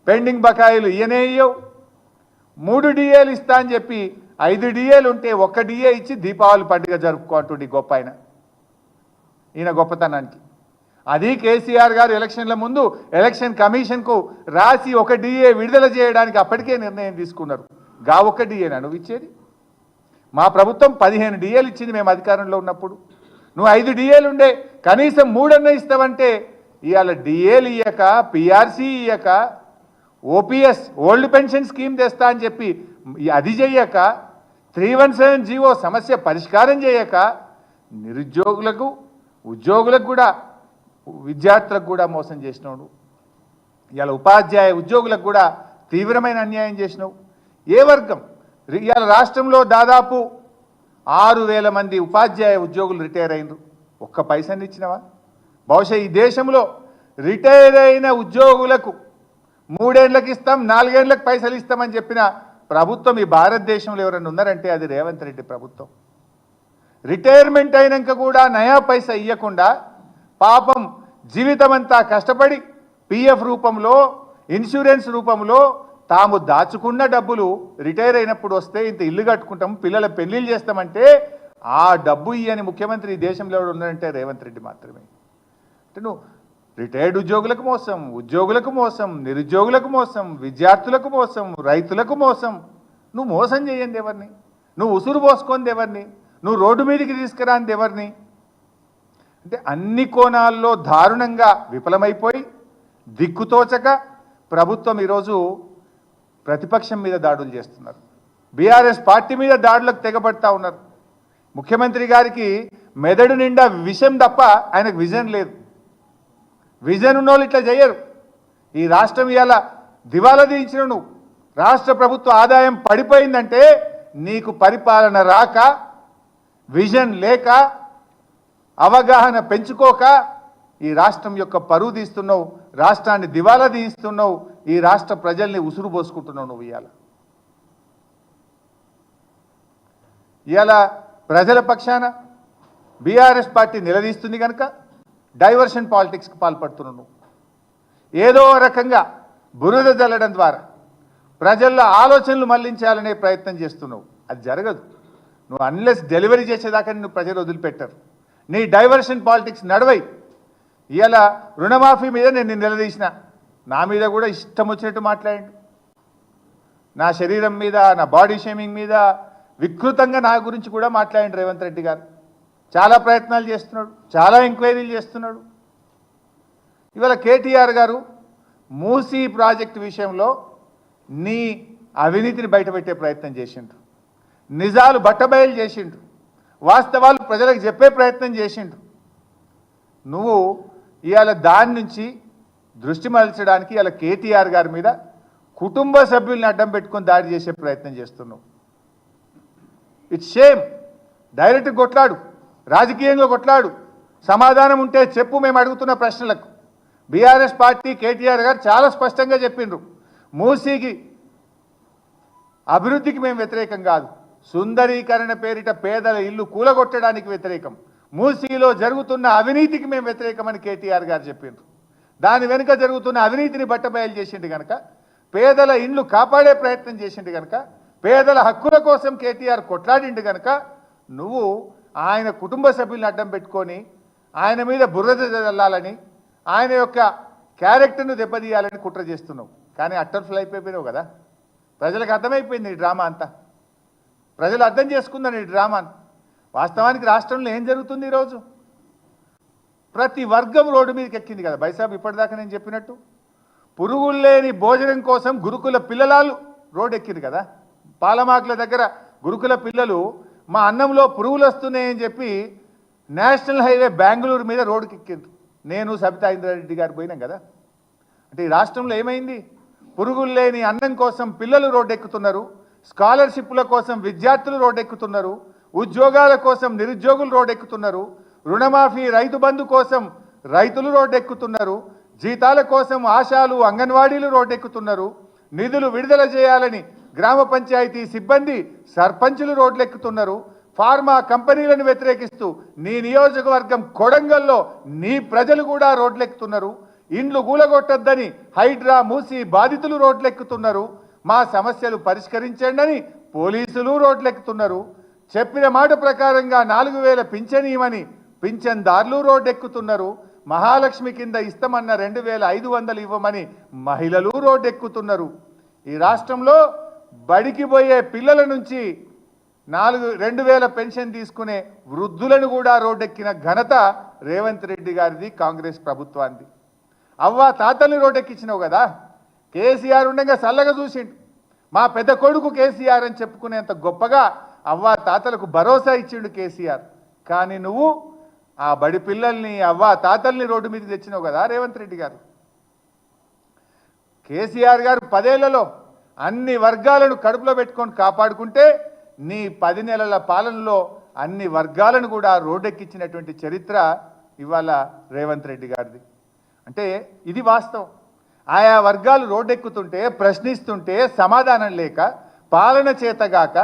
Pending బకాయిలు ఇయనే ఇయ్యవు. 3 డిఏలు ఇస్తా అని చెప్పి 5 డిఏలు ఉంటే 1 డిఏ ఇచ్చి దీపావళి పండుగ జరుపుకుంటుండే గొప్ప ఈయన గొప్పతనానికి. అది కేసీఆర్ గారు ఎలక్షన్ల ముందు ఎలక్షన్ కమిషన్కు రాసి 1 డిఏ విడుదల చేయడానికి అప్పటికే నిర్ణయం తీసుకున్నారు. 1 డిఏనా నువ్వు ఇచ్చేది? మా ప్రభుత్వం 15 డిఏలు ఇచ్చింది మేము అధికారంలో ఉన్నప్పుడు. నువ్వు 5 డిఏలు ఉండే కనీసం 3 అన్న ఇస్తావంటే ఇవాళ డిఏలు ఇయ్యక, పిఆర్సీ ఇయ్యక, ఓపీఎస్ ఓల్డ్ పెన్షన్ స్కీమ్ తెస్తా అని చెప్పి అది చెయ్యక, 317 జీవో సమస్య పరిష్కారం చేయక నిరుద్యోగులకు, ఉద్యోగులకు కూడా, విద్యార్థులకు కూడా మోసం చేసినావు. ఇవాళ ఉపాధ్యాయ ఉద్యోగులకు కూడా తీవ్రమైన అన్యాయం చేసినావు. ఏ వర్గం? ఇవాళ రాష్ట్రంలో దాదాపు 6,000 మంది ఉపాధ్యాయ ఉద్యోగులు రిటైర్ అయినరు. ఒక్క పైసని ఇచ్చినవా? బహుశా ఈ దేశంలో రిటైర్ అయిన ఉద్యోగులకు 3 ఏళ్ళకి ఇస్తాం, 4 ఏళ్ళకి పైసలు ఇస్తామని చెప్పిన ప్రభుత్వం ఈ భారతదేశంలో ఎవరైనా ఉన్నారంటే అది రేవంత్ రెడ్డి ప్రభుత్వం. రిటైర్మెంట్ అయినాక కూడా నయా పైసా ఇవ్వకుండా పాపం జీవితమంతా కష్టపడి పిఎఫ్ రూపంలో, ఇన్సూరెన్స్ రూపంలో తాము దాచుకున్న డబ్బులు రిటైర్ అయినప్పుడు వస్తే ఇంత ఇల్లు కట్టుకుంటాం, పిల్లల పెళ్లిళ్ళు చేస్తామంటే ఆ డబ్బు ఇయ్యని ముఖ్యమంత్రి ఈ దేశంలో ఎవరు ఉన్నారంటే రేవంత్ రెడ్డి మాత్రమే. అంటే నువ్వు రిటైర్డ్ ఉద్యోగులకు మోసం, ఉద్యోగులకు మోసం, నిరుద్యోగులకు మోసం, విద్యార్థులకు మోసం, రైతులకు మోసం. నువ్వు మోసం చేయండి ఎవరిని? నువ్వు ఉసురు పోసుకుంది ఎవరిని? నువ్వు రోడ్డు మీదకి తీసుకురాంది ఎవరిని? అంటే అన్ని కోణాల్లో దారుణంగా విఫలమైపోయి దిక్కుతోచక ప్రభుత్వం ఈరోజు ప్రతిపక్షం మీద దాడులు చేస్తున్నారు. బీఆర్ఎస్ పార్టీ మీద దాడులకు తెగబడతా ఉన్నారు. ముఖ్యమంత్రి గారికి మెదడు నిండా విషం తప్ప ఆయనకు విజన్ లేదు. విజన్ ఉన్నోళ్ళు ఇట్లా చేయరు. ఈ రాష్ట్రం ఇవాళ దివాలా తీయించిన నువ్వు, రాష్ట్ర ప్రభుత్వ ఆదాయం పడిపోయిందంటే నీకు పరిపాలన రాక, విజన్ లేక, అవగాహన పెంచుకోక ఈ రాష్ట్రం యొక్క పరువు తీస్తున్నావు, రాష్ట్రాన్ని దివాలా తీయిస్తున్నావు, ఈ రాష్ట్ర ప్రజల్ని ఉసురు పోసుకుంటున్నావు నువ్వు. ఇవాళ ప్రజల పక్షాన బీఆర్ఎస్ పార్టీ నిలదీస్తుంది కనుక డైవర్షన్ పాలిటిక్స్కి పాల్పడుతున్నావు నువ్వు. ఏదో రకంగా బురద జల్లడం ద్వారా ప్రజల్లో ఆలోచనలు మళ్లించాలనే ప్రయత్నం చేస్తున్నావు. అది జరగదు. నువ్వు అన్లెస్ డెలివరీ చేసేదాకా నువ్వు ప్రజలు వదిలిపెట్టారు. నీ డైవర్షన్ పాలిటిక్స్ నడవై. ఇవాళ రుణమాఫీ మీద నేను నిలదీసిన, నా మీద కూడా ఇష్టం వచ్చినట్టు మాట్లాడండి. నా శరీరం మీద, నా బాడీ షేమింగ్ మీద వికృతంగా నా గురించి కూడా మాట్లాడండి రేవంత్ రెడ్డి గారు. చాలా ప్రయత్నాలు చేస్తున్నాడు, చాలా ఎంక్వైరీలు చేస్తున్నాడు. ఇవాళ కేటీఆర్ గారు మూసీ ప్రాజెక్టు విషయంలో నీ అవినీతిని బయటపెట్టే ప్రయత్నం చేసిండు, నిజాలు బట్టబయలు చేసిండు, వాస్తవాలు ప్రజలకు చెప్పే ప్రయత్నం చేసిండు. నువ్వు ఇవాళ దాని నుంచి దృష్టి మరల్చడానికి ఇవాళ కేటీఆర్ గారి మీద కుటుంబ సభ్యుల్ని అడ్డం పెట్టుకొని దాడి చేసే ప్రయత్నం చేస్తున్నావు. It's shame. డైరెక్ట్ కొట్లాడు, రాజకీయంగా కొట్లాడు, సమాధానం ఉంటే చెప్పు. మేము అడుగుతున్న ప్రశ్నలకు బీఆర్ఎస్ పార్టీ, కేటీఆర్ గారు చాలా స్పష్టంగా చెప్పిండ్రు. మూసీకి అభివృద్ధికి మేము వ్యతిరేకం కాదు, సుందరీకరణ పేరిట పేదల ఇల్లు కూలగొట్టడానికి వ్యతిరేకం, మూసీలో జరుగుతున్న అవినీతికి మేము వ్యతిరేకమని కేటీఆర్ గారు చెప్పిండ్రు. దాని వెనుక జరుగుతున్న అవినీతిని బట్టబయలు చేసిండు కనుక, పేదల ఇండ్లు కాపాడే ప్రయత్నం చేసిండు కనుక, పేదల హక్కుల కోసం కేటీఆర్ కొట్లాడిండు కనుక నువ్వు ఆయన కుటుంబ సభ్యులను అడ్డం పెట్టుకొని ఆయన మీద బురద చల్లాలని, ఆయన యొక్క క్యారెక్టర్ను దెబ్బతీయాలని కుట్ర చేస్తున్నావు. కానీ అట్టర్ ఫ్లై అయిపోయినావు కదా. ప్రజలకు అర్థమైపోయింది ఈ డ్రామా అంతా. ప్రజలు అర్థం చేసుకుందని ఈ డ్రామాను. వాస్తవానికి రాష్ట్రంలో ఏం జరుగుతుంది ఈరోజు? ప్రతి వర్గం రోడ్డు మీదకి ఎక్కింది కదా. బైసాబ్ ఇప్పటిదాకా నేను చెప్పినట్టు పురుగులు లేని భోజనం కోసం గురుకుల పిల్లలు రోడ్డు ఎక్కింది కదా. పాలమాకుల దగ్గర గురుకుల పిల్లలు మా అన్నంలో పురుగులు వస్తున్నాయని చెప్పి నేషనల్ హైవే బెంగళూరు మీద రోడ్డుకి ఎక్కిండ్రు. నేను సబితా ఇంద్రారెడ్డి గారు పోయినాం కదా. అంటే ఈ రాష్ట్రంలో ఏమైంది? పురుగులు లేని అన్నం కోసం పిల్లలు రోడ్డు ఎక్కుతున్నారు, స్కాలర్షిప్ల కోసం విద్యార్థులు రోడ్డు ఎక్కుతున్నారు, ఉద్యోగాల కోసం నిరుద్యోగులు రోడ్డు ఎక్కుతున్నారు, రుణమాఫీ రైతు బంధు కోసం రైతులు రోడ్డు ఎక్కుతున్నారు, జీతాల కోసం ఆశాలు అంగన్వాడీలు రోడ్డు ఎక్కుతున్నారు, నిధులు విడుదల చేయాలని గ్రామ పంచాయతీ సిబ్బంది సర్పంచులు రోడ్లు ఎక్కుతున్నారు, ఫార్మా కంపెనీలను వ్యతిరేకిస్తూ నీ నియోజకవర్గం కొడంగల్లో నీ ప్రజలు కూడా రోడ్లు ఎక్కుతున్నారు. ఇండ్లు కూలగొట్టొద్దని హైడ్రా మూసి బాధితులు రోడ్లెక్కుతున్నారు. మా సమస్యలు పరిష్కరించండి అని పోలీసులు రోడ్లెక్కుతున్నారు. చెప్పిన మాట ప్రకారంగా 4000 పింఛన్ ఇవ్వమని పింఛన్దారులు రోడ్డెక్కుతున్నారు. మహాలక్ష్మి కింద ఇస్తామన్న 2500 ఇవ్వమని మహిళలు రోడ్డెక్కుతున్నారు. ఈ రాష్ట్రంలో బడికి పోయే పిల్లల నుంచి 2000 పెన్షన్ తీసుకునే వృద్ధులను కూడా రోడ్డెక్కిన ఘనత రేవంత్ రెడ్డి గారిది, కాంగ్రెస్ ప్రభుత్వానికి. అవ్వ తాతల్ని రోడ్డెక్కించినావు కదా, కేసీఆర్ ఉండగా చల్లగా చూసిండు. మా పెద్ద కొడుకు కేసీఆర్ అని చెప్పుకునేంత గొప్పగా అవ్వ తాతలకు భరోసా ఇచ్చిండు కేసీఆర్. కానీ నువ్వు ఆ బడి పిల్లల్ని అవ్వ తాతల్ని రోడ్డు మీదకి తెచ్చినావు కదా రేవంత్ రెడ్డి గారు. కేసీఆర్ గారు 10 ఏళ్లలో అన్ని వర్గాలను కడుపులో పెట్టుకొని కాపాడుకుంటే నీ 10 నెలల పాలనలో అన్ని వర్గాలను కూడా రోడ్డెక్కించినటువంటి చరిత్ర ఇవాళ రేవంత్ రెడ్డి గారిది. అంటే ఇది వాస్తవం. ఆయా వర్గాలు రోడ్డెక్కుతుంటే, ప్రశ్నిస్తుంటే సమాధానం లేక, పాలన చేతగాక